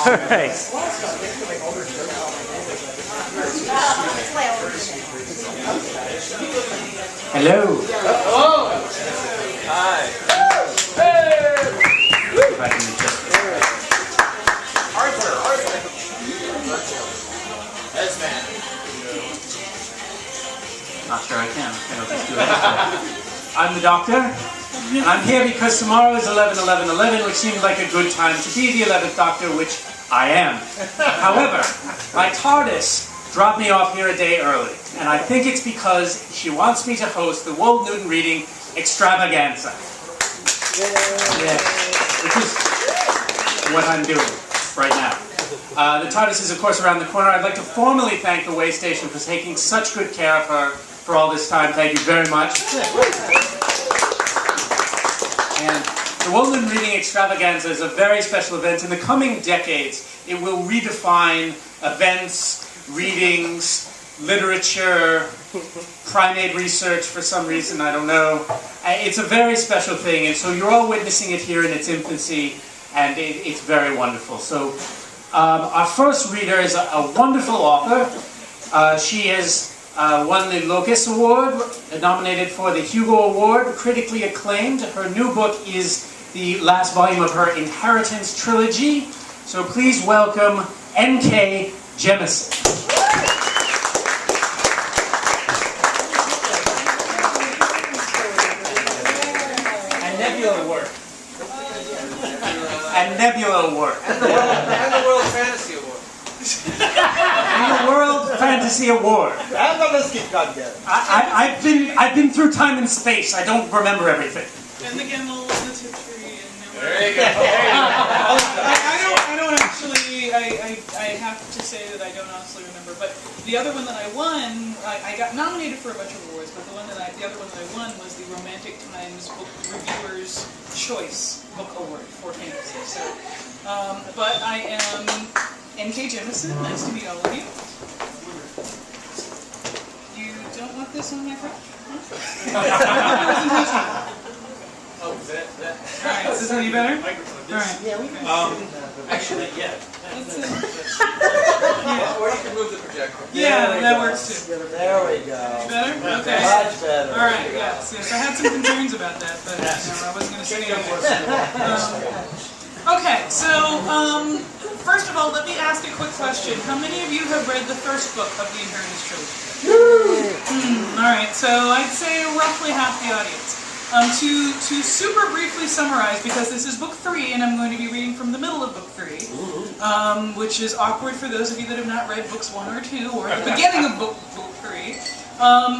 right. Hello. Oh. Hi. Hey. Arthur. S-Man. Not sure I can. I'll just do it this way. I'm the doctor, and I'm here because tomorrow is 11/11/11, which seems like a good time to be the 11th Doctor, which I am. However, my TARDIS dropped me off here a day early, and I think it's because she wants me to host the Wold Newton Reading Extravaganza. Yes, which is what I'm doing right now. The TARDIS is, of course, around the corner. I'd like to formally thank the way station for taking such good care of her for all this time. Thank you very much. And the Wold Newton Reading Extravaganza is a very special event. In the coming decades, it will redefine events, readings, literature, primate research for some reason, I don't know. It's a very special thing, and so you're all witnessing it here in its infancy, and it's very wonderful. So our first reader is a wonderful author. She has won the Locus Award, nominated for the Hugo Award, critically acclaimed. Her new book is the last volume of her Inheritance trilogy. So please welcome N.K. Jemisin. And Nebula work. And Nebula work. And the World Fantasy Award. And the World Fantasy Award. And the biscuit contest. I've been through time and space. I don't remember everything. And the Gemmel and the Tiptree and There you go. I don't actually, I have to say that I don't honestly remember, but the other one that I won, I got nominated for a bunch of awards, but the other one that I won was the Romantic Times Book Reviewers' Choice Book Award for fantasy. So, but I am N.K. Jemisin. Nice to meet all of you. You don't want this on my front? Oh, that. Alright, is this any better? Alright. Yeah, we can Actually, yeah. Yeah. Or you can move the projector. Yeah, that works too. There we go. Better? Okay. Much better. Alright, yes. I had some concerns about that, but I wasn't going to say anything. Okay, so, first of all, let me ask a quick question. How many of you have read the first book of the Inheritance trilogy? Alright, so I'd say roughly half the audience. To super briefly summarize, because this is book 3, and I'm going to be reading from the middle of book 3, which is awkward for those of you that have not read books 1 or 2, or the beginning of book 3.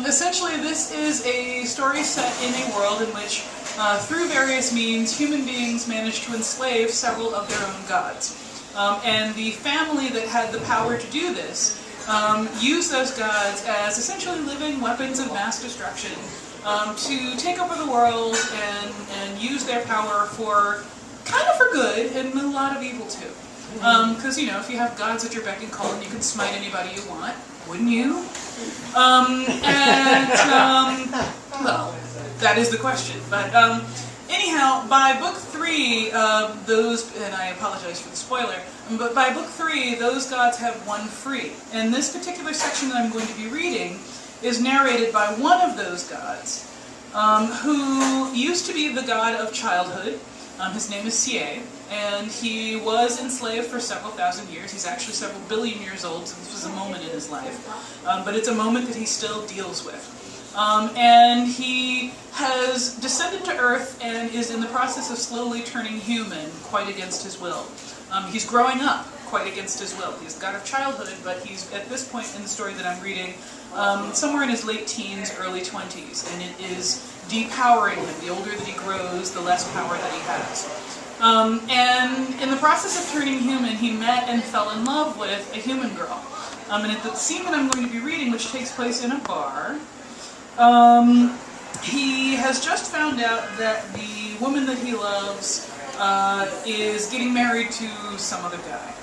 Essentially, this is a story set in a world in which, through various means, human beings managed to enslave several of their own gods. And the family that had the power to do this used those gods as essentially living weapons of mass destruction. To take over the world and use their power for good and a lot of evil too. Because you know, if you have gods at your beck and call and you can smite anybody you want, wouldn't you? Well, that is the question. But anyhow, by book 3, those, and I apologize for the spoiler, but by book 3, those gods have won free. And this particular section that I'm going to be reading is narrated by one of those gods, who used to be the god of childhood. His name is Sie, and he was enslaved for several thousand years. He's actually several billion years old, so this was a moment in his life. But it's a moment that he still deals with. And he has descended to Earth and is in the process of slowly turning human, quite against his will. He's growing up quite against his will. He's the god of childhood, but he's, at this point in the story that I'm reading, somewhere in his late teens, early 20s, and it is depowering him. The older that he grows, the less power that he has. And in the process of turning human, he met and fell in love with a human girl. And at the scene that I'm going to be reading, which takes place in a bar, he has just found out that the woman that he loves is getting married to some other guy.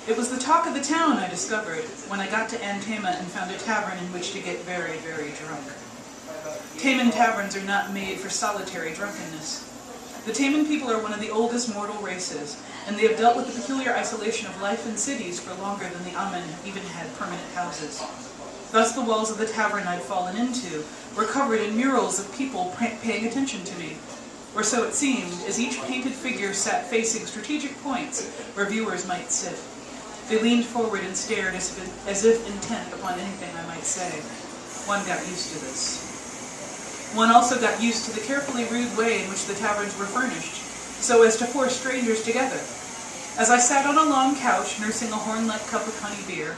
It was the talk of the town, I discovered, when I got to Antema and found a tavern in which to get very, very drunk. Taman taverns are not made for solitary drunkenness. The Taman people are one of the oldest mortal races, and they have dealt with the peculiar isolation of life in cities for longer than the Amen have even had permanent houses. Thus the walls of the tavern I'd fallen into were covered in murals of people paying attention to me, or so it seemed, as each painted figure sat facing strategic points where viewers might sit. They leaned forward and stared as if intent upon anything I might say. One got used to this. One also got used to the carefully rude way in which the taverns were furnished, so as to force strangers together. As I sat on a long couch, nursing a horn-like cup of honey beer,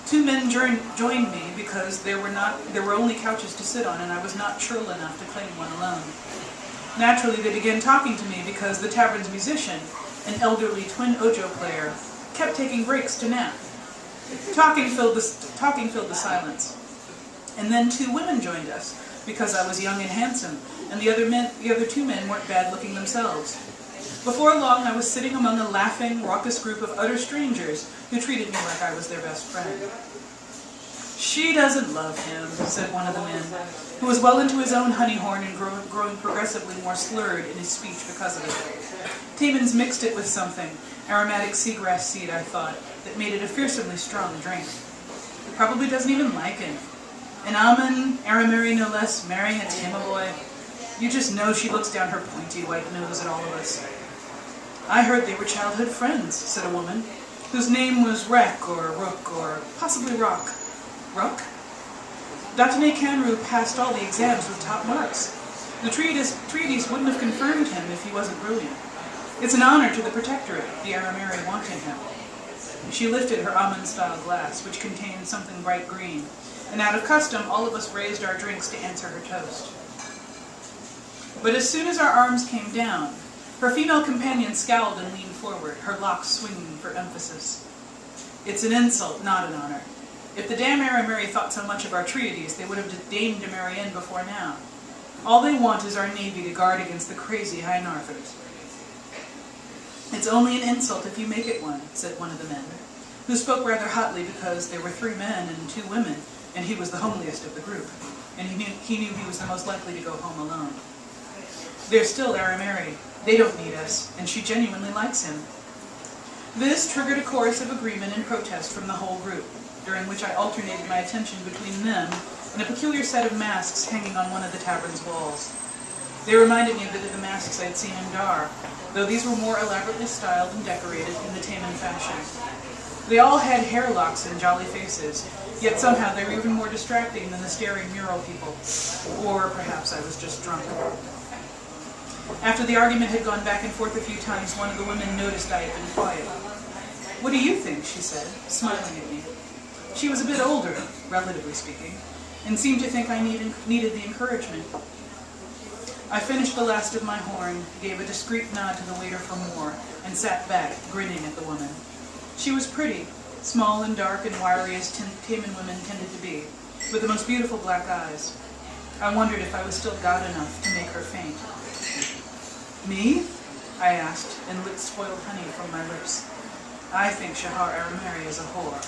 two men joined me because there were only couches to sit on, and I was not churl enough to claim one alone. Naturally, they began talking to me because the tavern's musician, an elderly twin ojo player, kept taking breaks to nap. Talking filled the silence. And then two women joined us, because I was young and handsome, and the other two men weren't bad-looking themselves. Before long, I was sitting among a laughing, raucous group of utter strangers who treated me like I was their best friend. "She doesn't love him," said one of the men, who was well into his own honey horn and growing progressively more slurred in his speech because of it. Tamans mixed it with something, aromatic seagrass seed, I thought, that made it a fearsomely strong drink. He probably doesn't even like him. An Amen, Arameri no less, marrying a Tamaboy. You just know she looks down her pointy white nose at all of us. "I heard they were childhood friends," said a woman, whose name was Rek or Rook or possibly Rock. Rook? Datane Canru passed all the exams with top marks. The treatise wouldn't have confirmed him if he wasn't brilliant. It's an honor to the Protectorate, the Arameri wanted him. She lifted her Amen-style glass, which contained something bright green, and out of custom, all of us raised our drinks to answer her toast. But as soon as our arms came down, her female companion scowled and leaned forward, her locks swinging for emphasis. "It's an insult, not an honor. If the damn Arameri thought so much of our treaties, they would have deigned to marry in before now. All they want is our navy to guard against the crazy High Northers." "It's only an insult if you make it one," said one of the men, who spoke rather hotly because there were 3 men and 2 women, and he was the homeliest of the group, and he knew he was the most likely to go home alone. "They're still Arameri. They don't need us, and she genuinely likes him." This triggered a chorus of agreement and protest from the whole group, during which I alternated my attention between them and a peculiar set of masks hanging on one of the tavern's walls. They reminded me of the masks I had seen in Dar, though these were more elaborately styled and decorated in the Taman fashion. They all had hair locks and jolly faces, yet somehow they were even more distracting than the staring mural people. Or perhaps I was just drunk. After the argument had gone back and forth a few times, one of the women noticed I had been quiet. "What do you think?" she said, smiling at me. She was a bit older, relatively speaking, and seemed to think I needed the encouragement. I finished the last of my horn, gave a discreet nod to the waiter for more, and sat back, grinning at the woman. She was pretty, small and dark and wiry as Taman women tended to be, with the most beautiful black eyes. I wondered if I was still god enough to make her faint. "Me?" I asked, and licked spoiled honey from my lips. "I think Shahar Arameri is a whore."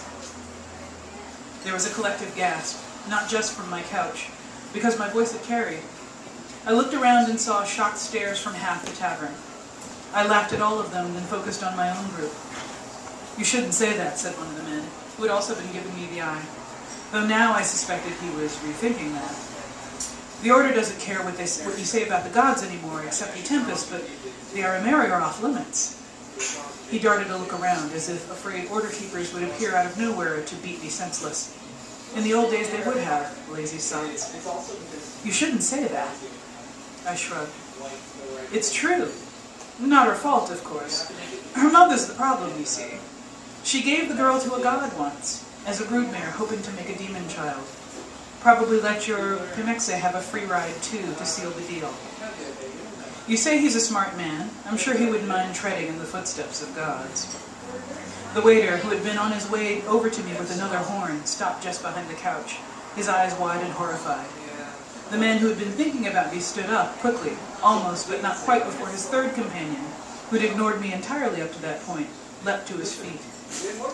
There was a collective gasp, not just from my couch, because my voice had carried. I looked around and saw shocked stares from half the tavern. I laughed at all of them, then focused on my own group. "You shouldn't say that," said one of the men, who had also been giving me the eye, though now I suspected he was rethinking that. "The Order doesn't care what you say about the gods anymore, except the Tempest, but the Arameri are off limits." He darted a look around, as if afraid Order keepers would appear out of nowhere to beat me senseless. In the old days they would have, lazy sons. "You shouldn't say that." I shrugged. "It's true. Not her fault, of course. Her mother's the problem, you see. She gave the girl to a god once, as a broodmare hoping to make a demon child. Probably let your Pimexe have a free ride, too, to seal the deal. You say he's a smart man. I'm sure he wouldn't mind treading in the footsteps of gods." The waiter, who had been on his way over to me with another horn, stopped just behind the couch, his eyes wide and horrified. The man who had been thinking about me stood up, quickly, almost but not quite before his third companion, who had ignored me entirely up to that point, leapt to his feet.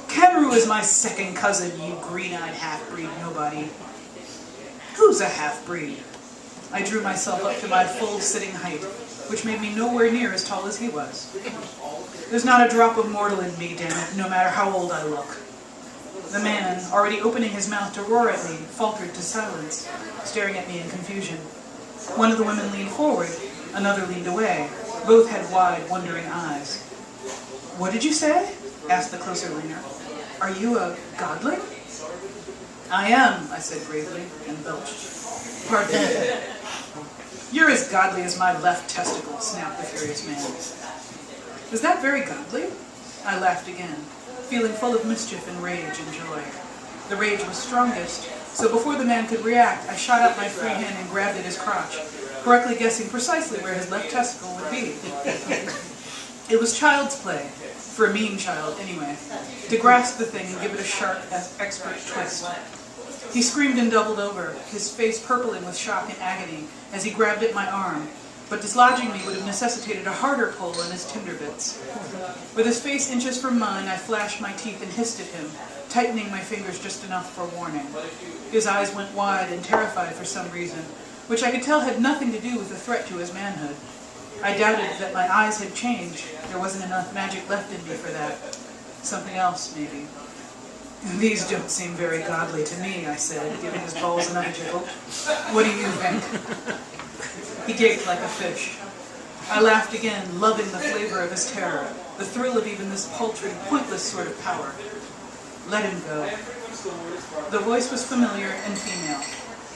"Kenru is my second cousin, you green-eyed half-breed nobody." "Who's a half-breed?" I drew myself up to my full sitting height. which made me nowhere near as tall as he was. There's not a drop of mortal in me, damn it, no matter how old I look. The man, already opening his mouth to roar at me, faltered to silence, staring at me in confusion. One of the women leaned forward, another leaned away. Both had wide, wondering eyes. "What did you say?" asked the closer leaner. "Are you a godling?" "I am," I said gravely, and belched. "Pardon me." "You're as godly as my left testicle," snapped the furious man. "Is that very godly?" I laughed again, feeling full of mischief and rage and joy. The rage was strongest, so before the man could react, I shot out my free hand and grabbed at his crotch, correctly guessing precisely where his left testicle would be. It was child's play, for a mean child anyway, to grasp the thing and give it a sharp, expert twist. He screamed and doubled over, his face purpling with shock and agony as he grabbed at my arm, but dislodging me would have necessitated a harder pull on his tinder bits. With his face inches from mine, I flashed my teeth and hissed at him, tightening my fingers just enough for warning. His eyes went wide and terrified for some reason, which I could tell had nothing to do with the threat to his manhood. I doubted that my eyes had changed. There wasn't enough magic left in me for that. Something else, maybe. "These don't seem very godly to me," I said, giving his balls another jiggle. "What do you think?" He gaped like a fish. I laughed again, loving the flavor of his terror, the thrill of even this paltry, pointless sort of power. "Let him go." The voice was familiar and female.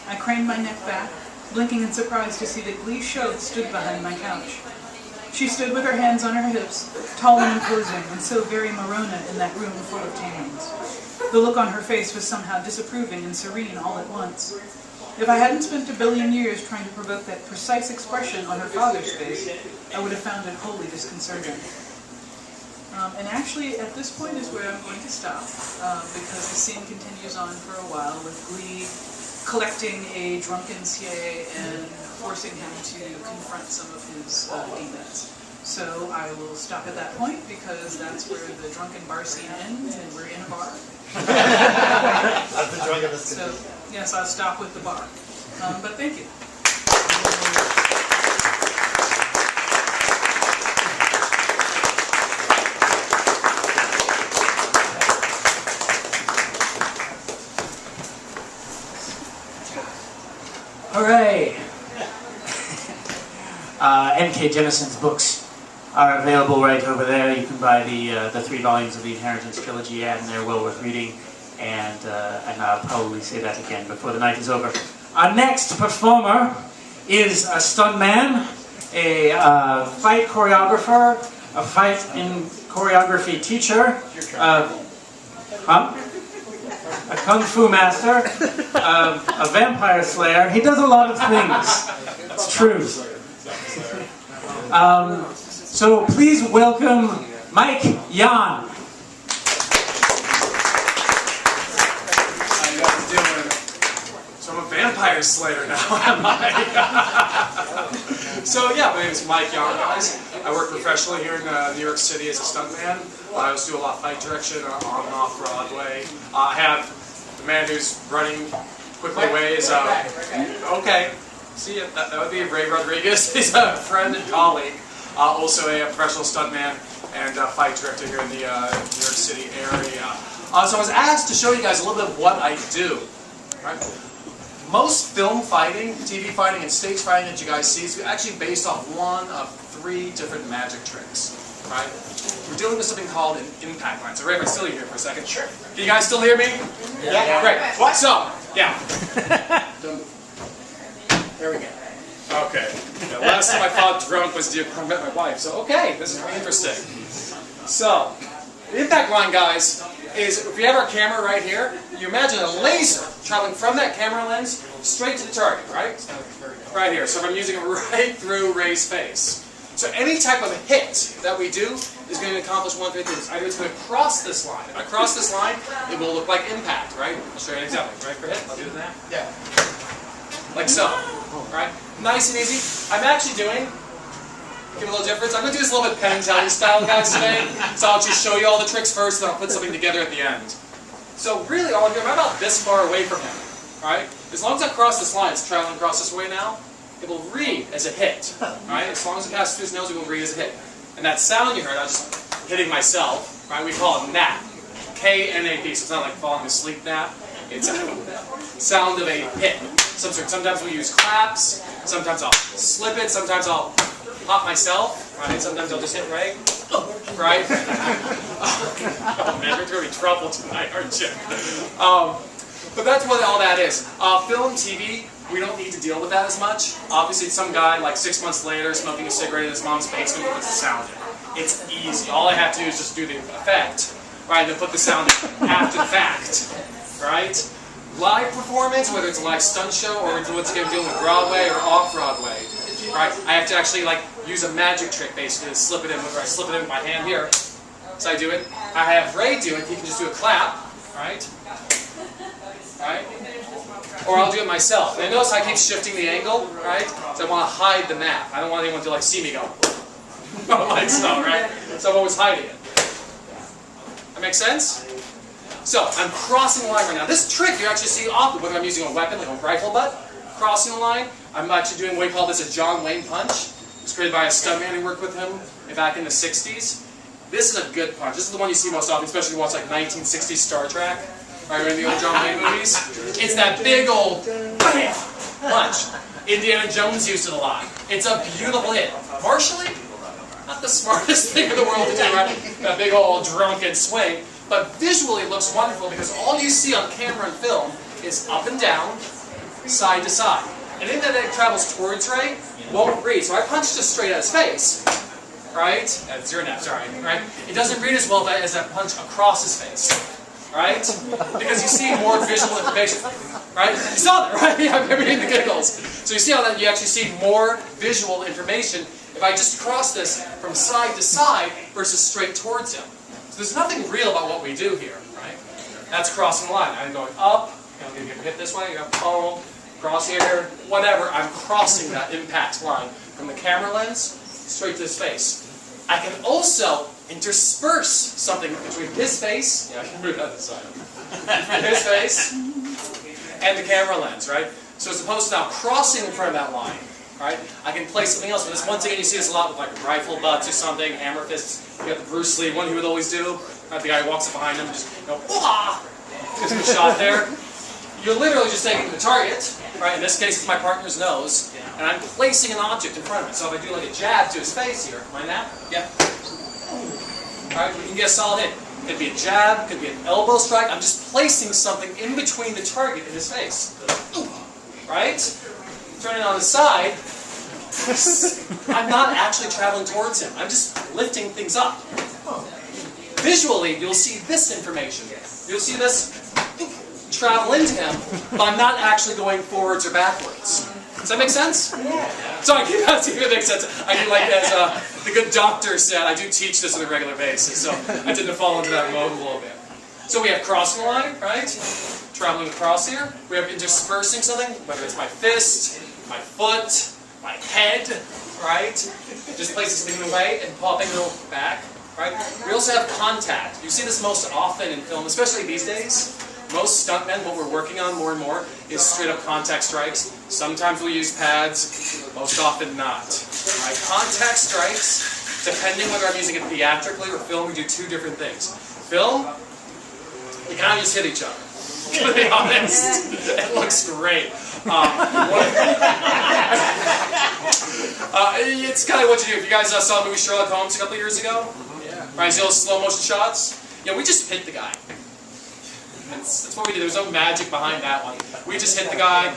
I craned my neck back, blinking in surprise to see that Glee Shove stood behind my couch. She stood with her hands on her hips, tall and imposing, and so very Morona in that room full of tamings. The look on her face was somehow disapproving and serene all at once. If I hadn't spent a billion years trying to provoke that precise expression on her father's face, I would have found it wholly disconcerting. And actually, at this point is where I'm going to stop, because the scene continues on for a while with Glee collecting a drunken CA and forcing him to confront some of his demons. So I will stop at that point because that's where the drunken bar scene ends and we're in a bar. I've been drunk in this. So yes, I'll stop with the bar. But thank you. Hooray! N.K. Jemison's books are available right over there. You can buy the 3 volumes of the Inheritance trilogy, and they're well worth reading. And I'll probably say that again before the night is over. Our next performer is a stuntman, a fight choreographer, a fight in choreography teacher, a kung fu master, a vampire slayer. He does a lot of things. It's true. So please welcome Mike Yahn. How you guys doing? So I'm a vampire slayer now, am I? So yeah, my name is Mike Yahn, guys. I work professionally here in New York City as a stuntman. I also do a lot of fight direction on and off Broadway. I have the man who's running quickly away is okay. See, that would be Ray Rodriguez. He's a friend and colleague, also a professional stuntman and fight director here in the New York City area. So I was asked to show you guys a little bit of what I do. Right? Most film fighting, TV fighting, and stage fighting that you guys see is actually based off one of 3 different magic tricks. Right? We're dealing with something called an impact line. So Ray, if I still hear you here for a second. Sure. Can you guys still hear me? Yeah. Great. What? So, yeah. There we go. Okay. The last time I fought drunk was to met my wife. So, okay, this is really interesting. So, the impact line, guys, is if we have our camera right here, you imagine a laser traveling from that camera lens straight to the target, right? Right here. So I'm using it right through Ray's face. So any type of hit that we do is going to accomplish one thing. Either it's going to cross this line. If I cross this line, it will look like impact, right? I'll show you an example. Right for hit? I'll do that. Yeah. Like so. Right? Nice and easy. I'm actually doing, give a little difference. I'm going to do this a little bit Penn and Teller style, guys, today. So I'll just show you all the tricks first, and then I'll put something together at the end. So really, all I'm doing, I'm about this far away from him. Right? As long as I cross this line, it's traveling across this way now. it will read as a hit. Right? As long as it passes through his nose, it will read as a hit. And that sound you heard, I was just hitting myself, right? We call it nap. K-N-A-P, so it's not like falling asleep nap. It's a sound of a hit. Sometimes we use claps, sometimes I'll slip it, sometimes I'll pop myself, right? Sometimes I'll just hit right, right? Oh man, you're going to be trouble tonight, aren't you? But that's what all that is. Film, TV, we don't need to deal with that as much. Obviously, some guy like 6 months later smoking a cigarette in his mom's basement puts the sound in. It's easy. All I have to do is just do the effect, right? And then put the sound in after the fact, right? Live performance, whether it's a live stunt show or once again dealing with Broadway or off-Broadway, right? I have to actually like use a magic trick basically to slip it in, where I slip it in with my hand here. So I do it. I have Ray do it. He can just do a clap, right? Right? Or I'll do it myself. And notice I keep shifting the angle, right? So I want to hide the map. I don't want anyone to like see me go like so, right? So I'm always hiding it. That makes sense? So I'm crossing the line right now. This trick you actually see often whether I'm using a weapon like a rifle butt, crossing the line. I'm actually doing what we call this a John Wayne punch. It was created by a stuntman who worked with him back in the 60s. This is a good punch. This is the one you see most often, especially if you watch like 1960s Star Trek. Right, in the old John Wayne movies. It's that big old bam punch. Indiana Jones used it a lot. It's a beautiful hit. Martially, not the smartest thing in the world to do, right? That big old drunken swing. But visually it looks wonderful because all you see on camera and film is up and down, side to side. And anything that travels towards Ray won't read. So I punch just straight at his face. Right? That's your nap, sorry. Right? It doesn't read as well as that punch across his face. Right? Because you see more visual information. Right? You saw that, right? I'm reading the giggles. So you see how that you actually see more visual information if I just cross this from side to side versus straight towards him. So there's nothing real about what we do here, right? That's crossing the line. I'm going up, I'm going to hit this way, boom, cross here, whatever. I'm crossing that impact line from the camera lens straight to his face. I can also intersperse something between his face, yeah, I can move that aside, between his face and the camera lens, right? So as opposed to now crossing in front of that line, right? I can play something else. But this once again, you see this a lot with like rifle butts or something, hammer fists. You got the Bruce Lee one he would always do. Right? The guy walks up behind him and just wah! Gives him a shot there. You're literally just taking the target, right? In this case, it's my partner's nose, and I'm placing an object in front of it. So if I do like a jab to his face here, mind that? Yeah. All right, we can get a solid hit. Could be a jab, could be an elbow strike. I'm just placing something in between the target and his face. Right? Turn it on the side. I'm not actually traveling towards him. I'm just lifting things up. Visually, you'll see this information. You'll see this travel into him, but I'm not actually going forwards or backwards. Does that make sense? Yeah. So I keep asking if it makes sense. I do like as the good doctor said, I do teach this on a regular basis, so I tend to fall into that mode a little bit. So we have crossing the line, right? Traveling across here. We have interspersing something, whether it's my fist, my foot, my head, right? Just placing something in the way and popping it back, right? We also have contact. You see this most often in film, especially these days. Most stuntmen, what we're working on more and more is straight up contact strikes. Sometimes we'll use pads, most often not. Right? Contact strikes, depending whether I'm using it theatrically or film, we do two different things. Film, we kind of just hit each other. To be honest, it looks great. It's kind of what you do. If you guys saw the movie Sherlock Holmes a couple of years ago, right? See those slow motion shots? Yeah, we just hit the guy. That's what we did. There was no magic behind that one. We just hit the guy,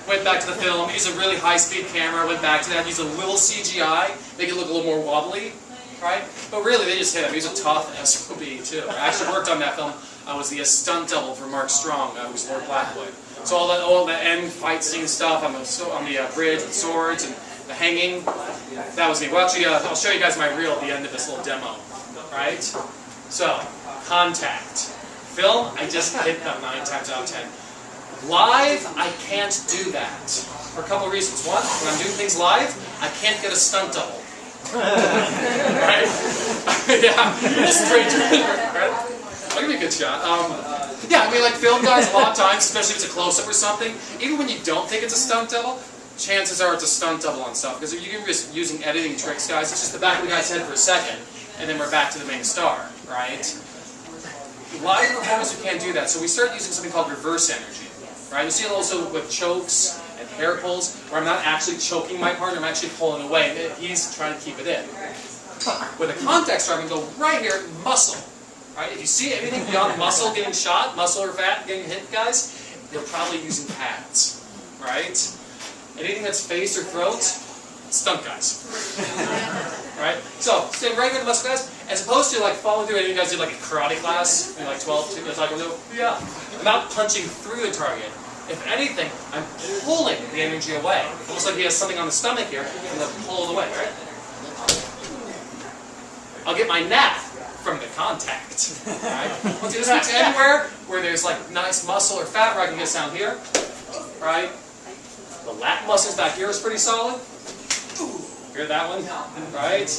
went back to the film, used a really high-speed camera, went back to that, used a little CGI, make it look a little more wobbly, right? But really, they just hit him. He was a tough SOB, too. I actually worked on that film. I was the stunt double for Mark Strong, who was Lord Blackwood. So all the end fight scene stuff on the bridge with swords and the hanging, that was me. Well, actually, I'll show you guys my reel at the end of this little demo, right? So, contact. Film, I just hit them 9 times out of 10. Live, I can't do that. For a couple of reasons. One, when I'm doing things live, I can't get a stunt double. Right? Yeah, just straight to it. Right? I'll give you a good shot. Yeah, I mean, like film guys, a lot of times, especially if it's a close-up or something, even when you don't think it's a stunt double, chances are it's a stunt double on stuff, because if you're just using editing tricks, guys, it's just the back of the guy's head for a second, and then we're back to the main star, right? Live performance, we can't do that, so we start using something called reverse energy, right? You see it also with chokes and hair pulls, where I'm not actually choking my partner, I'm actually pulling away, he's trying to keep it in. With a contact star, I can go right here, muscle, right? If you see anything beyond muscle getting shot, muscle or fat getting hit, guys, they're probably using pads, right? Anything that's face or throat, stunt guys. Right? So, stay right here in the muscle guys, as opposed to like following through, any of you guys did like a karate class in like 12, yeah. I'm not punching through the target. If anything, I'm pulling the energy away. Almost like he has something on the stomach here, and then pull it away, right? I'll get my nap from the contact. Right? Once you just anywhere where there's like nice muscle or fat where I can get sound here. Right? The lat muscles back here is pretty solid. Hear that one? Right?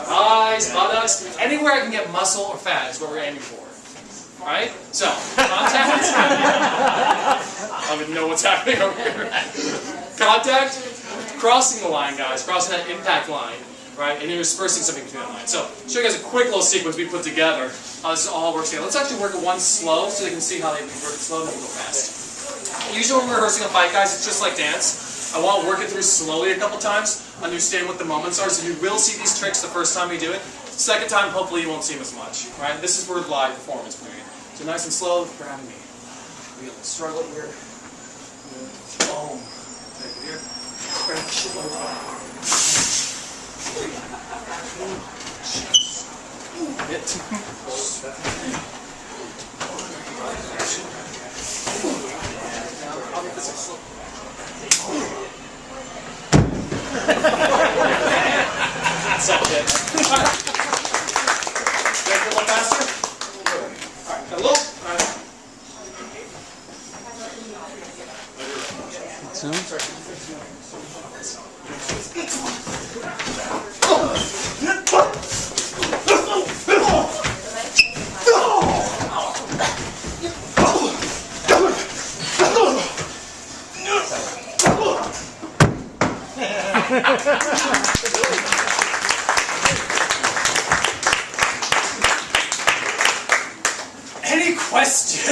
Eyes, buttocks, anywhere I can get muscle or fat is what we're aiming for. Right? So, contact. I don't even know what's happening over here. Contact, crossing the line, guys, crossing that impact line. Right? And you're dispersing something between that line. So, show you guys a quick little sequence we put together. How this all works together. Let's actually work it one slow so they can see how they can work it slow and then we'll go fast. Usually when we're rehearsing a fight, guys, it's just like dance. I want to work it through slowly a couple times, understand what the moments are, so you will see these tricks the first time we do it. Second time, hopefully you won't see them as much. Right? This is for live performance period. So nice and slow, grab me. Real struggle here. Boom. Take it here. Grab Hit. That's it. Alright. Get a little faster. Alright, got a little. Alright. Any questions?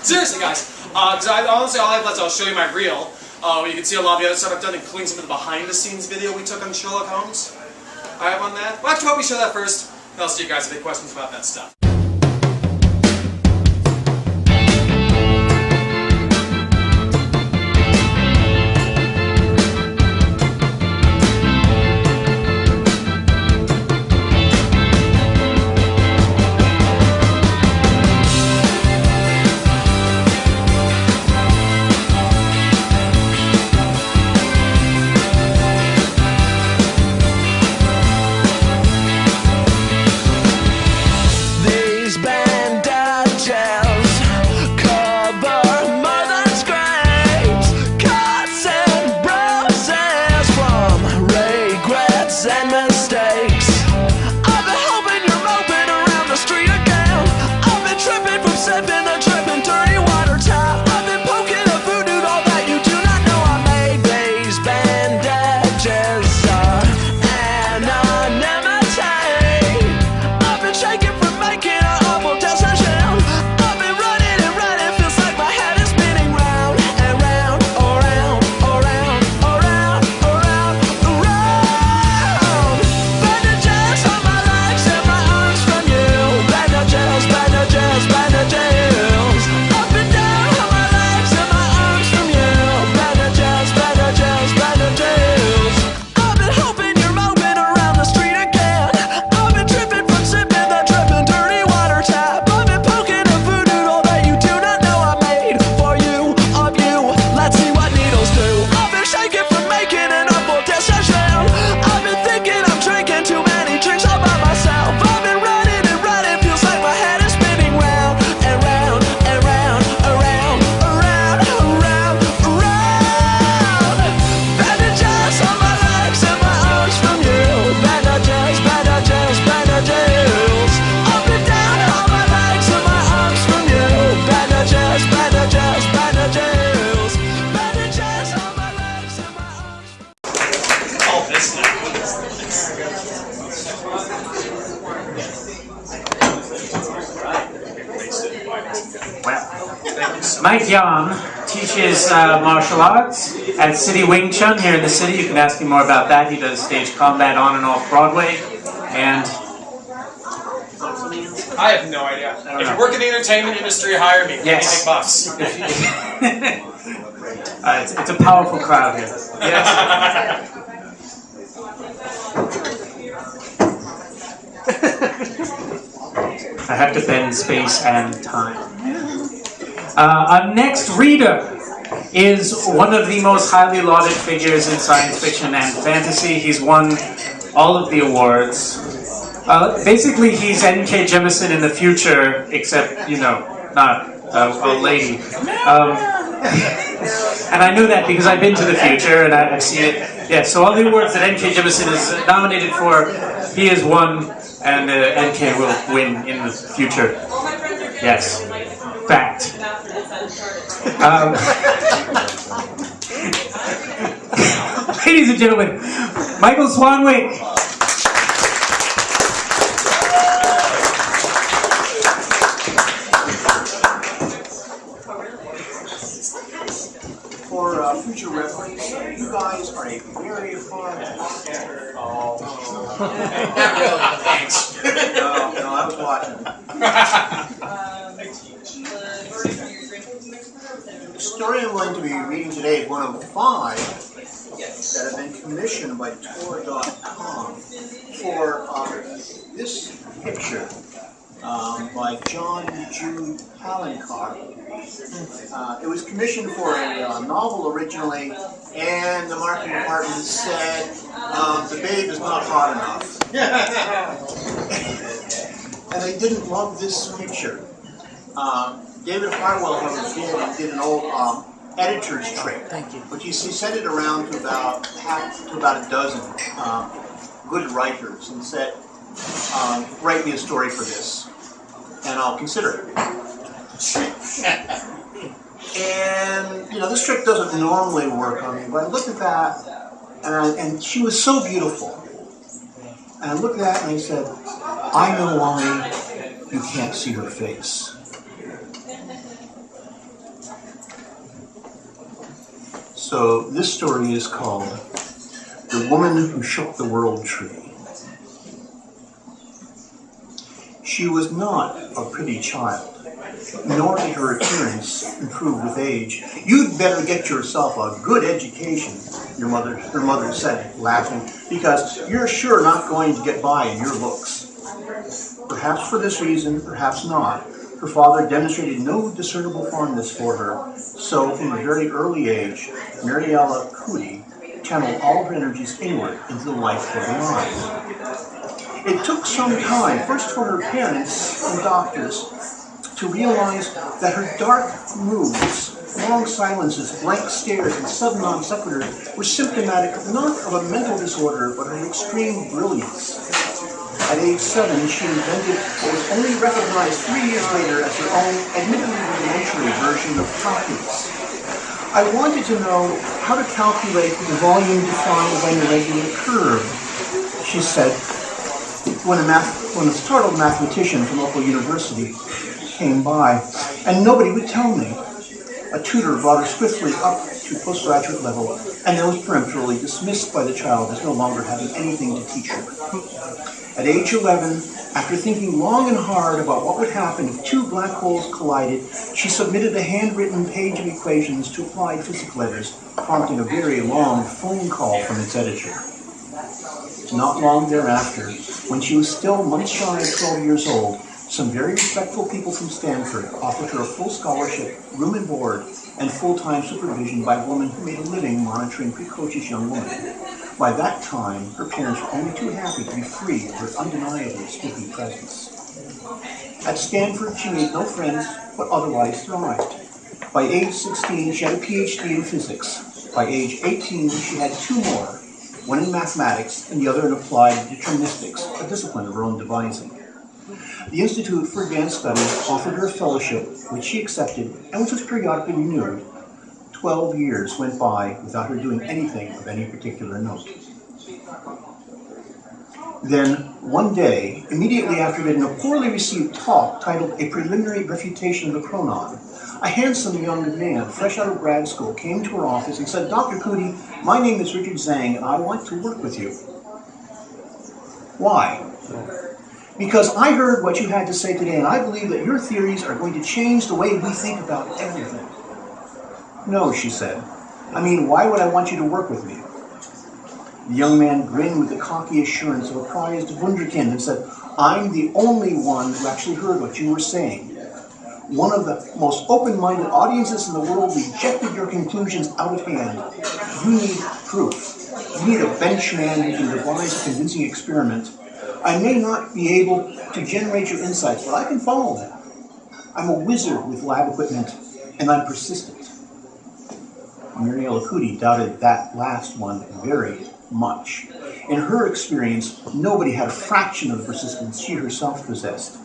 Seriously, guys. Because honestly, all I have left, I'll show you my reel. You can see a lot of the other stuff I've done, including some of the behind-the-scenes video we took on Sherlock Holmes. I have on that. Well, actually, why don't we show that first? And I'll see you guys if you have questions about that stuff. There Mike Yahn teaches martial arts at City Wing Chun here in the city. You can ask him more about that. He does stage combat on and off Broadway. And I have no idea. If you work in the entertainment industry, hire me. Yes. Big bucks. it's a powerful crowd here. Yes. I have to bend space and time. Our next reader is one of the most highly lauded figures in science fiction and fantasy. He's won all of the awards. Basically, he's N.K. Jemisin in the future, except, you know, not a lady. And I knew that because I've been to the future and I've seen it. Yeah, so all the awards that N.K. Jemisin is nominated for, he has won, and N.K. will win in the future. Yes. Fact. Ladies and gentlemen, Michael Swanwick. For future reference, you guys are a very far. Thanks. No, I was watching. The story I'm going to be reading today is one of 5 that have been commissioned by Tor.com for this picture by John Jude Palancar. It was commissioned for a novel originally, and the marketing department said the babe is not hot enough. And they didn't love this picture. David Harwell, however, did an old editor's trick. Which he sent it around to about a dozen good writers and said, write me a story for this, and I'll consider it. And, you know, this trick doesn't normally work on me, but I looked at that, and she was so beautiful. And I looked at that and I said, I know why you can't see her face. So this story is called The Woman Who Shook the World Tree. She was not a pretty child, nor did her appearance improve with age. You'd better get yourself a good education, her mother said, laughing, because you're sure not going to get by in your looks. Perhaps for this reason, perhaps not, her father demonstrated no discernible fondness for her, so from a very early age, Mariella Cootie channeled all of her energies inward into the life of the eyes. It took some time, first for her parents and doctors, to realize that her dark moods, long silences, blank stares, and sudden non sequiturs were symptomatic not of a mental disorder, but of extreme brilliance. At age 7, she invented what was only recognized 3 years later as her own, admittedly rudimentary version of calculus. I wanted to know how to calculate the volume defined by an irregular curve, she said, when a startled mathematician from local university came by, and nobody would tell me. A tutor brought her swiftly up to postgraduate level, and then was peremptorily dismissed by the child as no longer having anything to teach her. At age 11, after thinking long and hard about what would happen if 2 black holes collided, she submitted a handwritten page of equations to Applied Physics Letters, prompting a very long phone call from its editor. Not long thereafter, when she was still months shy of 12 years old, some very respectful people from Stanford offered her a full scholarship, room and board, and full-time supervision by a woman who made a living monitoring precocious young women. By that time, her parents were only too happy to be free of her undeniably spooky presence. At Stanford, she made no friends, but otherwise thrived. By age 16, she had a PhD in physics. By age 18, she had 2 more, one in mathematics and the other in applied deterministics, a discipline of her own devising. The Institute for Advanced Studies offered her a fellowship, which she accepted and which was periodically renewed. 12 years went by without her doing anything of any particular note. Then, one day, immediately after giving a poorly received talk titled A Preliminary Refutation of the Chronon, a handsome young man, fresh out of grad school, came to her office and said, "Dr. Cootie, my name is Richard Zhang, and I want to work with you." Why? "Because I heard what you had to say today, and I believe that your theories are going to change the way we think about everything." "No," she said. "I mean, why would I want you to work with me?" The young man grinned with the cocky assurance of a prized wunderkind and said, "I'm the only one who actually heard what you were saying. One of the most open-minded audiences in the world rejected your conclusions out of hand. You need proof. You need a bench man who can devise a convincing experiment. I may not be able to generate your insights, but I can follow them. I'm a wizard with lab equipment, and I'm persistent." Muriel Cootie doubted that last one very much. In her experience, nobody had a fraction of the persistence she herself possessed.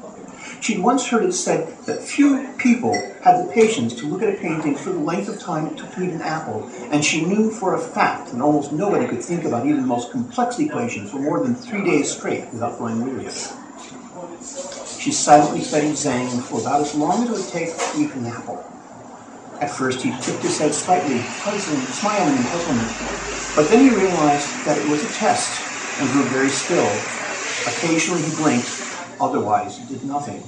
She'd once heard it said that few people had the patience to look at a painting for the length of time it took to eat an apple, and she knew for a fact that almost nobody could think about even the most complex equations for more than 3 days straight without growing weary of it. She silently studied Zhang for about as long as it would take to eat an apple. At first he tipped his head slightly, smiling in puzzlement, but then he realized that it was a test and grew very still. Occasionally he blinked, otherwise he did nothing.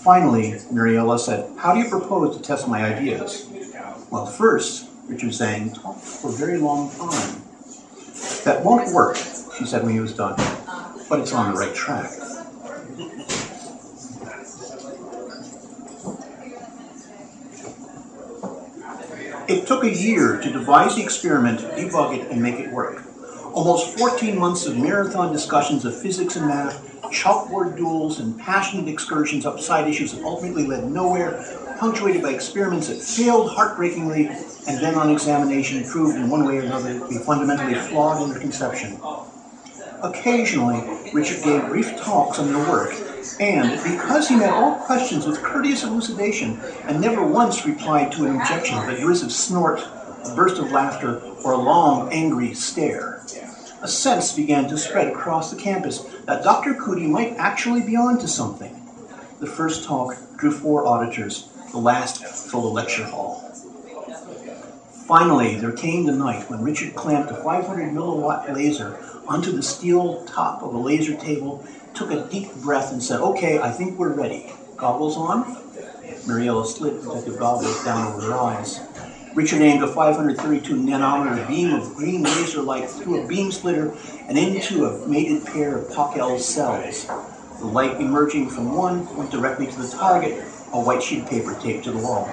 Finally, Muriela said, "How do you propose to test my ideas?" "Well, first," Richard Zhang talked for a very long time. "That won't work," she said when he was done, "but it's on the right track." It took a year to devise the experiment, debug it, and make it work. Almost 14 months of marathon discussions of physics and math, chalkboard duels, and passionate excursions up side issues that ultimately led nowhere, punctuated by experiments that failed heartbreakingly, and then on examination proved in one way or another to be fundamentally flawed in their conception. Occasionally, Richard gave brief talks on their work, and because he met all questions with courteous elucidation and never once replied to an objection with a derisive snort, a burst of laughter, or a long, angry stare, a sense began to spread across the campus that Dr. Cootie might actually be on to something. The first talk drew 4 auditors, the last filled a lecture hall. Finally, there came the night when Richard clamped a 500 milliwatt laser onto the steel top of a laser table, took a deep breath and said, "Okay, I think we're ready. Goggles on?" Muriela slid protective goggles down over her eyes. Richard aimed a 532 nanometer beam of green laser light through a beam splitter and into a mated pair of Pockell cells. The light emerging from one went directly to the target, a white sheet of paper taped to the wall.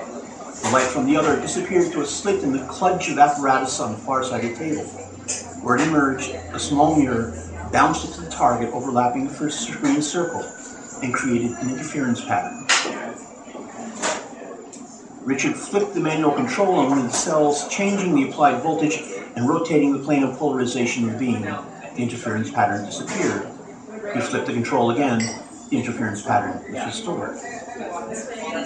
The light from the other disappeared through a slit in the kludge of apparatus on the far side of the table. Where it emerged, a small mirror bounced into the target overlapping the first screen circle and created an interference pattern. Richard flipped the manual control on one of the cells, changing the applied voltage and rotating the plane of polarization of the beam. The interference pattern disappeared. He flipped the control again. The interference pattern was restored.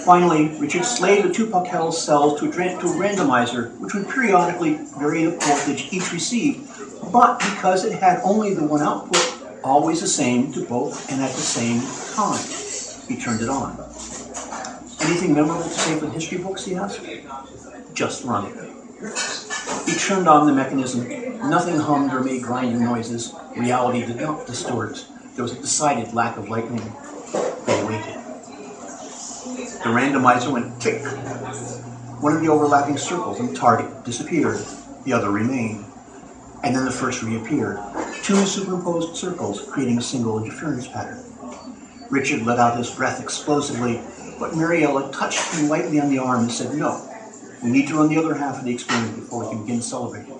Finally, Richard slayed the 2 Pockell cells to a randomizer, which would periodically vary the voltage each received, but because it had only the one output, always the same to both and at the same time, he turned it on. "Anything memorable to say for the history books?" he asked. "Just running." He turned on the mechanism. Nothing hummed or made grinding noises. Reality did not distort. There was a decided lack of lightning. They waited. The randomizer went tick. One of the overlapping circles in the target disappeared. The other remained. And then the first reappeared. 2 superimposed circles, creating a single interference pattern. Richard let out his breath explosively, but Muriela touched him lightly on the arm and said, "No, we need to run the other half of the experiment before we can begin celebrating."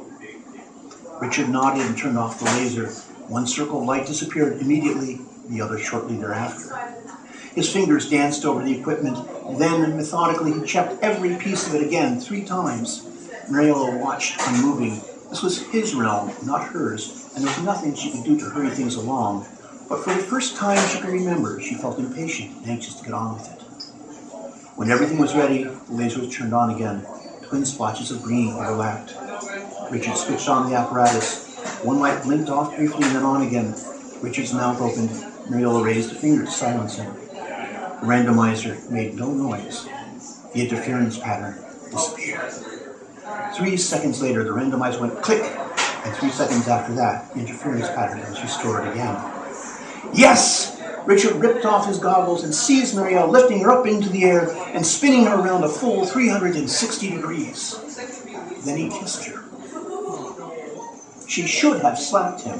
Richard nodded and turned off the laser. One circle of light disappeared immediately, the other shortly thereafter. His fingers danced over the equipment. Then, methodically, he checked every piece of it again 3 times. Muriela watched, unmoving. This was his realm, not hers, and there was nothing she could do to hurry things along. But for the first time she could remember, she felt impatient and anxious to get on with it. When everything was ready, the laser was turned on again. Twin splotches of green overlapped. Richard switched on the apparatus. One light blinked off briefly and then on again. Richard's mouth opened. Mariola raised a finger to silence him. The randomizer made no noise. The interference pattern disappeared. 3 seconds later, the randomizer went click, and 3 seconds after that, the interference pattern was restored again. Yes! Richard ripped off his goggles and seized Marielle, lifting her up into the air and spinning her around a full 360 degrees. Then he kissed her. She should have slapped him.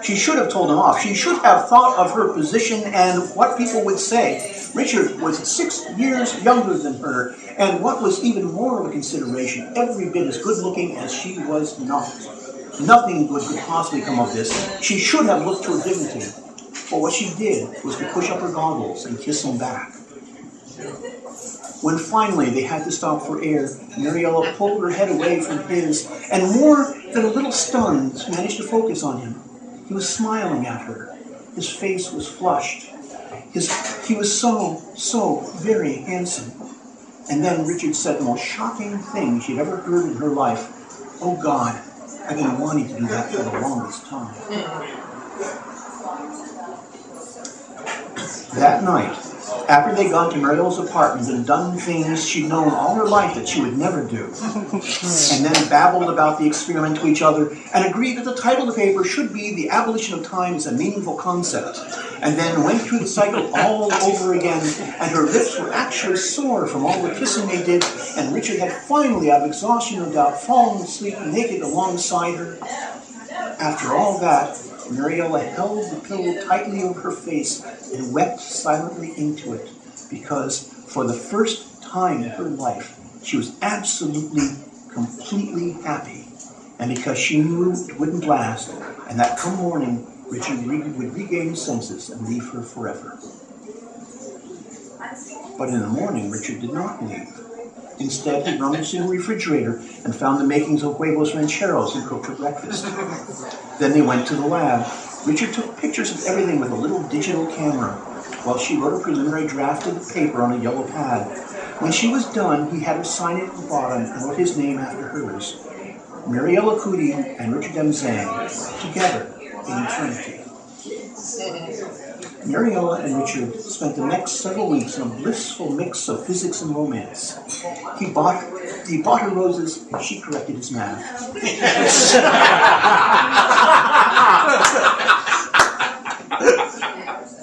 She should have told him off. She should have thought of her position and what people would say. Richard was 6 years younger than her, and what was even more of a consideration, every bit as good-looking as she was not. Nothing good could possibly come of this. She should have looked to her dignity. But what she did was to push up her goggles and kiss him back. When finally they had to stop for air, Mariella pulled her head away from his, and more than a little stunned, managed to focus on him. He was smiling at her. His face was flushed. He was so very handsome. And then Richard said the most shocking thing she'd ever heard in her life. Oh God, I've been wanting to do that for the longest time. That night, after they'd gone to Mariella's apartment and done things she'd known all her life that she would never do, and then babbled about the experiment to each other, and agreed that the title of the paper should be The Abolition of Time as a Meaningful Concept, and then went through the cycle all over again, and her lips were actually sore from all the kissing they did, and Richard had finally, out of exhaustion no doubt, fallen asleep naked alongside her. After all that, Mariella held the pillow tightly over her face and wept silently into it, because for the first time in her life, she was absolutely, completely happy, and because she knew it wouldn't last, and that come morning, Richard would regain his senses and leave her forever. But in the morning, Richard did not leave. Instead, he rummaged in the refrigerator and found the makings of huevos rancheros and cooked for breakfast. Then they went to the lab. Richard took pictures of everything with a little digital camera, while she wrote a preliminary draft of the paper on a yellow pad. When she was done, he had her sign it at the bottom and wrote his name after hers. Mariella Cootie and Richard Jemisin, together in eternity. Mariella and Richard spent the next several weeks in a blissful mix of physics and romance. He bought her roses, and she corrected his math.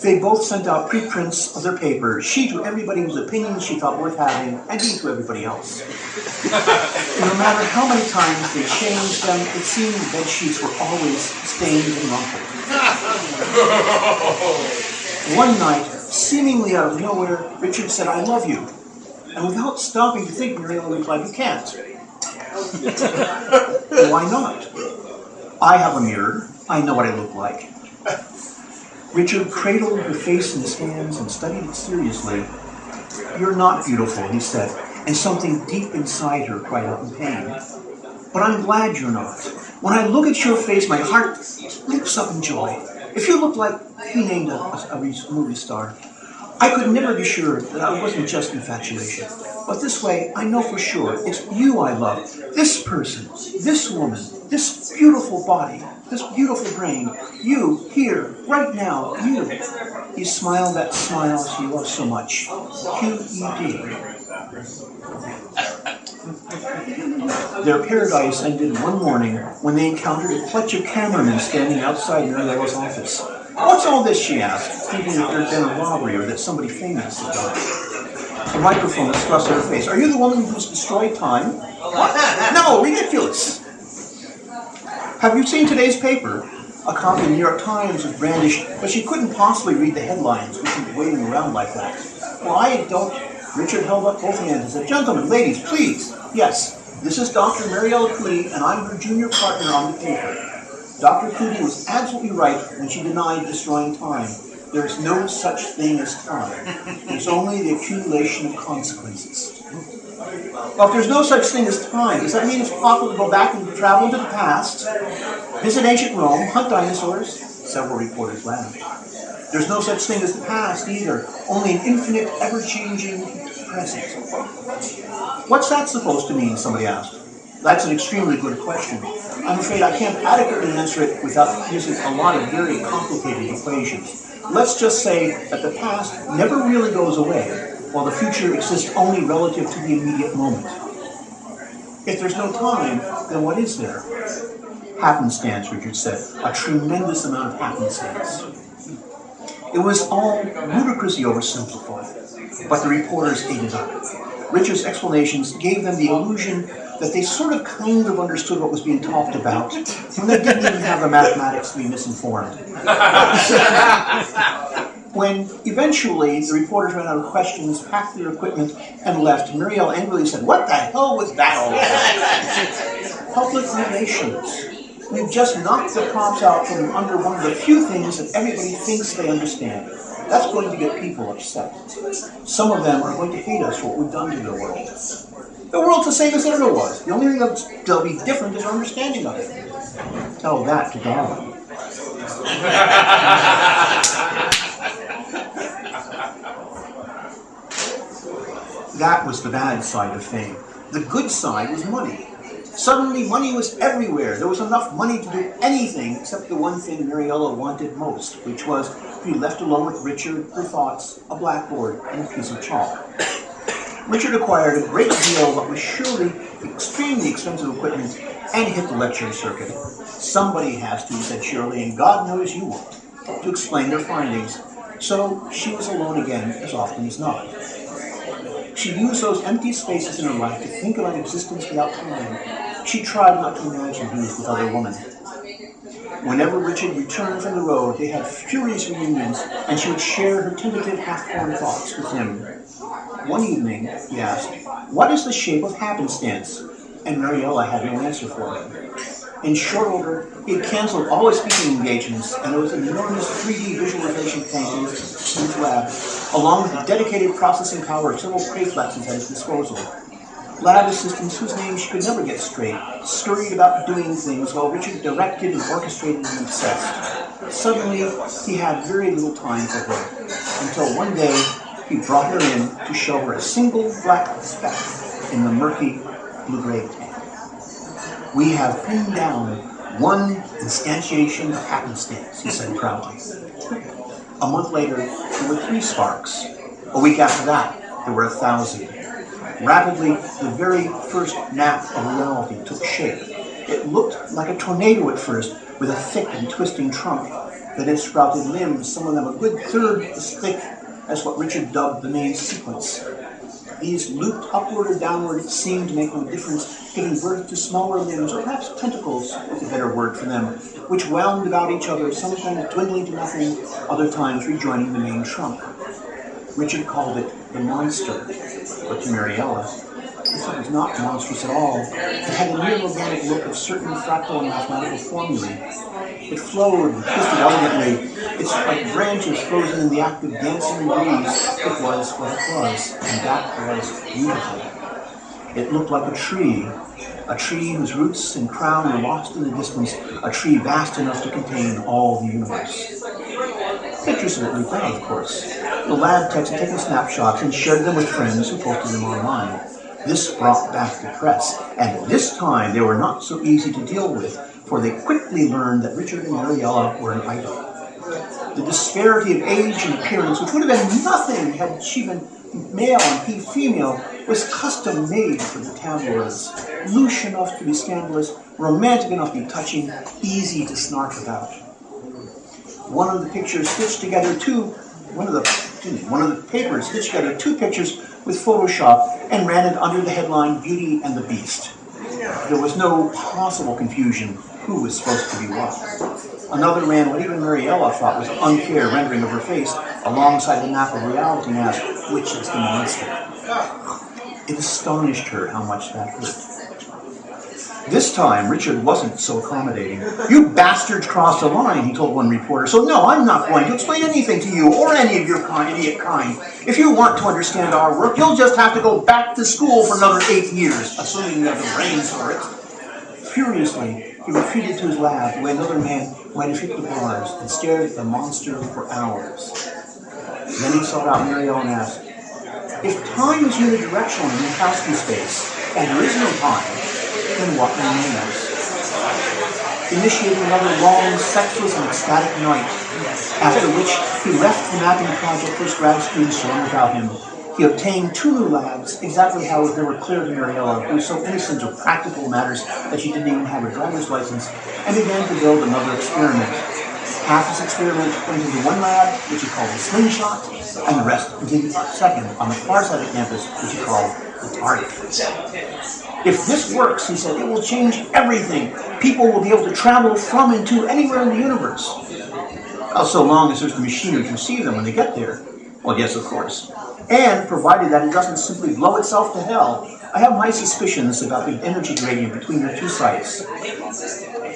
They both sent out preprints of their paper, she to everybody whose opinions she thought worth having, and he to everybody else. No matter how many times they changed them, it seemed the bed sheets were always stained and rumpled. One night, seemingly out of nowhere, Richard said, "I love you." And without stopping to think, Mariella replied, "You can't." "Why not?" "I have a mirror. I know what I look like." Richard cradled her face in his hands and studied it seriously. "You're not beautiful," he said, and something deep inside her cried out in pain. "But I'm glad you're not. When I look at your face, my heart leaps up in joy. If you look like," he named a movie star, "I could never be sure that I wasn't just infatuation. But this way, I know for sure it's you I love. This person, this woman, this beautiful body, this beautiful brain. You, here, right now, you." He smiled that smile she loved so much. QED. Their paradise ended one morning when they encountered a clutch of cameramen standing outside Mariella's office. "What's all this?" she asked, thinking that there had been a robbery or that somebody famous had died. The microphone was thrust in her face. "Are you the woman who's destroyed time?" "What? No, ridiculous." "Have you seen today's paper?" A copy of the New York Times was brandished, but she couldn't possibly read the headlines with him waving around like that. "Well, I don't." Richard held up both hands and said, "Gentlemen, ladies, please. Yes, this is Dr. Mariella Cootie, and I'm her junior partner on the paper. Dr. Cootie was absolutely right when she denied destroying time. There is no such thing as time. There's only the accumulation of consequences." "Well, if there's no such thing as time, does that mean it's possible to go back and travel into the past, visit ancient Rome, hunt dinosaurs?" Several reporters laughed. "There's no such thing as the past either, only an infinite, ever-changing present." "What's that supposed to mean?" somebody asked. That's an extremely good question. I'm afraid I can't adequately answer it without using a lot of very complicated equations. Let's just say that the past never really goes away, while the future exists only relative to the immediate moment. If there's no time, then what is there? Happenstance, Richard said. A tremendous amount of happenstance. It was all ludicrously oversimplified, but the reporters ate it up. Richard's explanations gave them the illusion that they sort of kind of understood what was being talked about, when they didn't even have the mathematics to be misinformed. When eventually the reporters ran out of questions, packed their equipment, and left, Muriel angrily said, "What the hell was that all about?" Public relations. We've just knocked the props out from under one of the few things that everybody thinks they understand. That's going to get people upset. Some of them are going to hate us for what we've done to the world. The world's the same as it ever was. The only thing that'll be different is our understanding of it. Tell that to Darwin. That was the bad side of fame. The good side was money. Suddenly money was everywhere. There was enough money to do anything except the one thing Mariella wanted most, which was to be left alone with Richard, her thoughts, a blackboard, and a piece of chalk. Richard acquired a great deal of what was surely extremely expensive equipment and hit the lecture circuit. Somebody has to, said Shirley, and God knows you won't, to explain their findings. So she was alone again as often as not. She used those empty spaces in her life to think about existence without time. She tried not to imagine he was with other women. Whenever Richard returned from the road, they had furious reunions, and she would share her tentative, half-formed thoughts with him. One evening, he asked, "What is the shape of happenstance?" And Mariella had no answer for him. In short order, he had canceled all his speaking engagements, and there was an enormous 3D visualization painting in his lab, along with the dedicated processing power of several preflexes at his disposal. Lab assistants, whose names she could never get straight, scurried about doing things while Richard directed and orchestrated and obsessed. Suddenly, he had very little time for her, until one day he brought her in to show her a single black speck in the murky blue-gray tank. "We have pinned down one instantiation of happenstance," he said proudly. A month later, there were 3 sparks. A week after that, there were 1,000. Rapidly, the very first nap of reality took shape. It looked like a tornado at first, with a thick and twisting trunk. Then it sprouted limbs, some of them a good third as thick as what Richard dubbed the main sequence. These looped upward or downward seemed to make no difference, giving birth to smaller limbs, or perhaps tentacles is a better word for them, which wound about each other, sometimes dwindling to nothing, other times rejoining the main trunk. Richard called it the monster, but to Mariella, this was not monstrous at all. It had a near organic look of certain fractal and mathematical formulae. It flowed and twisted elegantly, its like branches frozen in the act of dancing breeze. It was what it was, and that was beautiful. It looked like a tree whose roots and crown were lost in the distance, a tree vast enough to contain all the universe. Pictures of it looked out, of course. The lab techs had taken snapshots and shared them with friends who posted them online. This brought back the press, and this time they were not so easy to deal with, for they quickly learned that Richard and Mariella were an idol. The disparity of age and appearance, which would have been nothing had she been male and he female, was custom made for the tabloids. Louche enough to be scandalous, romantic enough to be touching, easy to snark about. One of the papers stitched together 2 pictures with Photoshop and ran it under the headline Beauty and the Beast. There was no possible confusion who was supposed to be what. Another ran what even Mariella thought was an unfair rendering of her face alongside the map of reality and asked, which is the monster? It astonished her how much that hurt. This time, Richard wasn't so accommodating. "You bastards crossed the line," he told one reporter, "so no, I'm not going to explain anything to you or any of your idiot kind. If you want to understand our work, you'll just have to go back to school for another 8 years, assuming you have the brains for it." Furiously, he retreated to his lab where another man might have hit the bars and stared at the monster for hours. Then he sought out Mariella and asked, "If time is unidirectional in Minkowski space, and there is no time, than what remains. Initiating another long, sexless, and ecstatic night, after which he left the mapping project for his grad students to run without him. He obtained 2 new labs, exactly how they were clear to Mariella, who was so innocent of practical matters that she didn't even have a driver's license, and began to build another experiment. Half his experiment went into one lab, which he called the slingshot, and the rest into the second, on the far side of campus, which he called the target. If this works, he said, it will change everything. People will be able to travel from and to anywhere in the universe. Well, so long as there's a machinery to receive them when they get there. Well, yes, of course. And provided that it doesn't simply blow itself to hell, I have my suspicions about the energy gradient between your 2 sites.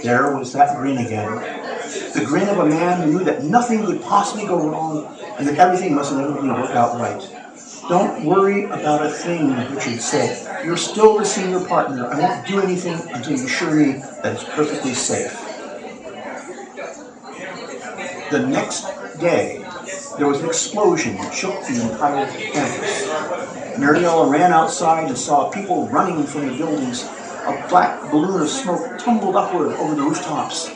There was that grin again. The grin of a man who knew that nothing could possibly go wrong and that everything must inevitably work out right. Don't worry about a thing, Richard said. You're still the senior partner. I won't do anything until you assure me that it's perfectly safe. The next day, there was an explosion that shook the entire campus. Mariella ran outside and saw people running from the buildings. A black balloon of smoke tumbled upward over the rooftops.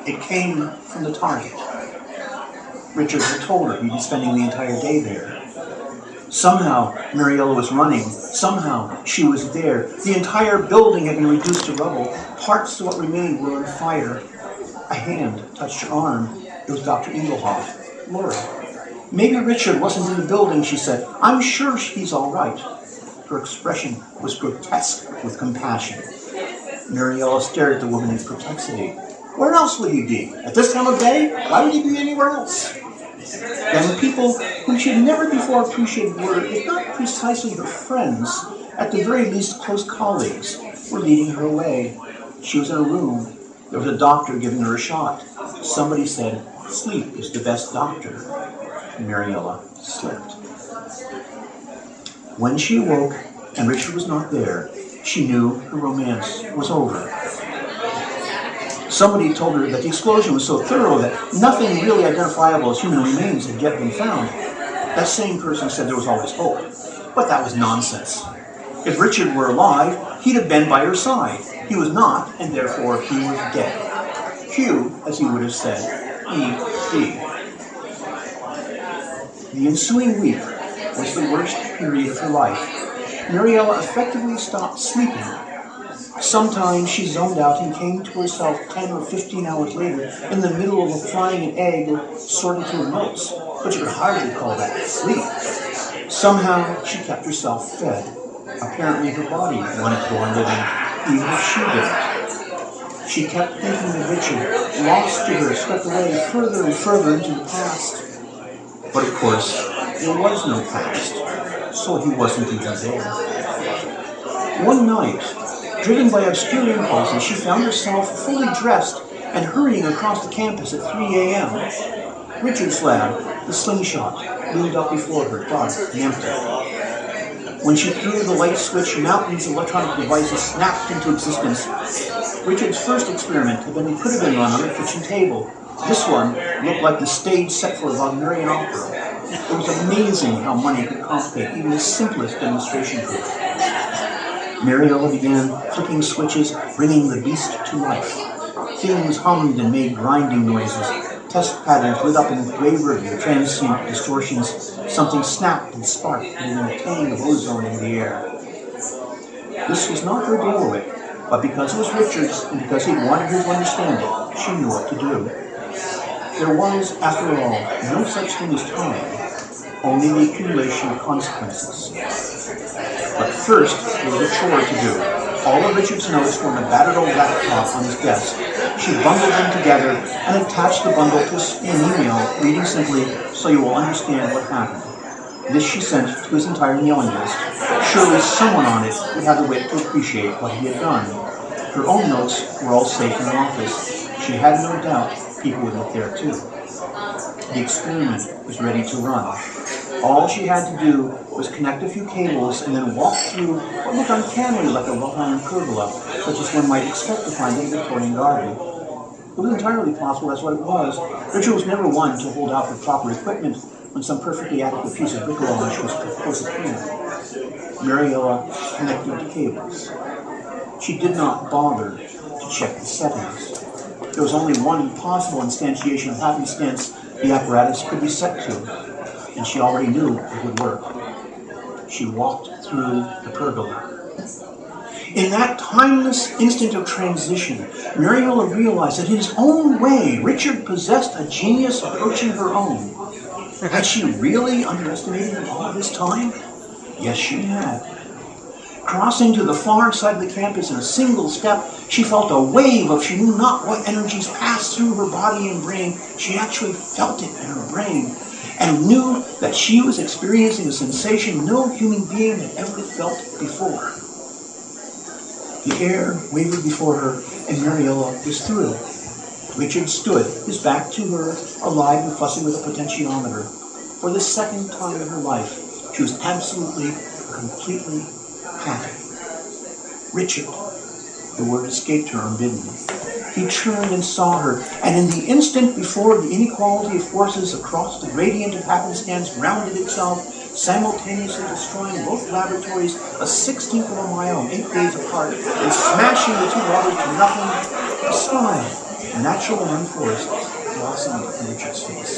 It came from the target. Richard had told her he'd be spending the entire day there. Somehow, Mariella was running. Somehow, she was there. The entire building had been reduced to rubble. Parts of what remained were on fire. A hand touched her arm. It was Dr. Engelhoff. Laura. Maybe Richard wasn't in the building, she said. I'm sure he's all right. Her expression was grotesque with compassion. Mariella stared at the woman in perplexity. Where else would he be? At this time of day? Why would he be anywhere else? Then the people whom she had never before appreciated were, if not precisely her friends, at the very least close colleagues, were leading her away. She was in a room. There was a doctor giving her a shot. Somebody said, sleep is the best doctor. Mariella slept. When she awoke and Richard was not there, she knew her romance was over. Somebody told her that the explosion was so thorough that nothing really identifiable as human remains had yet been found. That same person said there was always hope, but that was nonsense. If Richard were alive, he'd have been by her side. He was not, and therefore he was dead. Hugh, as he would have said, E.D. The ensuing week was the worst period of her life. Mariella effectively stopped sleeping. Sometimes she zoned out and came to herself 10 or 15 hours later in the middle of a frying an egg or sorting through notes, but you could hardly call that sleep. Somehow she kept herself fed. Apparently her body wanted to go on living, even if she didn't. She kept thinking of Richard, lost to her, swept away further and further into the past. But of course, there was no past, so he wasn't even there. One night, driven by obscure impulses, she found herself fully dressed and hurrying across the campus at 3 a.m. Richard's lab, the slingshot, loomed up before her, dark and empty. When she threw the light switch, mountains of electronic devices snapped into existence. Richard's first experiment could have been run on a kitchen table. This one looked like the stage set for a Wagnerian opera. It was amazing how money could complicate even the simplest demonstration group. Mariella began flicking switches, bringing the beast to life. Things hummed and made grinding noises. Test patterns lit up in gray review, transient distortions. Something snapped and sparked, and a tang of ozone in the air. This was not her bailiwick, but because it was Richard's and because he wanted her to understand it, she knew what to do. There was, after all, no such thing as time, only the accumulation of consequences. But first, there was a chore to do. All of Richard's notes were on a battered old laptop on his desk. She bundled them together and attached the bundle to an email, reading simply, "So you will understand what happened." This she sent to his entire mailing list. Surely someone on it would have the wit to appreciate what he had done. Her own notes were all safe in her office. She had no doubt people would look there too. The experiment was ready to run. All she had to do was connect a few cables and then walk through what looked uncannily like a wrought-iron pergola, such as one might expect to find in a Victorian garden. It was entirely possible that's what it was. Richard was never one to hold out for proper equipment when some perfectly adequate piece of bricolage was close at hand. Mariella connected the cables. She did not bother to check the settings. There was only one possible instantiation of happenstance the apparatus could be set to, and she already knew it would work. She walked through the pergola. In that timeless instant of transition, Mariola realized that in his own way, Richard possessed a genius approaching her own. Had she really underestimated him all this time? Yes, she had. Crossing to the far side of the campus in a single step, she felt a wave of she knew not what energies passed through her body and brain. She actually felt it in her brain, and knew that she was experiencing a sensation no human being had ever felt before. The air wavered before her, and Mariola was thrilled. Richard stood, his back to her, alive and fussing with a potentiometer. For the second time in her life, she was absolutely, completely happy. Richard, the word escaped her unbidden. He turned and saw her, and in the instant before the inequality of forces across the gradient of happenstance rounded itself, simultaneously destroying both laboratories a 16th of a mile, 8 days apart, and smashing the two waters to nothing, a smile, natural and unforced, blossomed in Richard's face.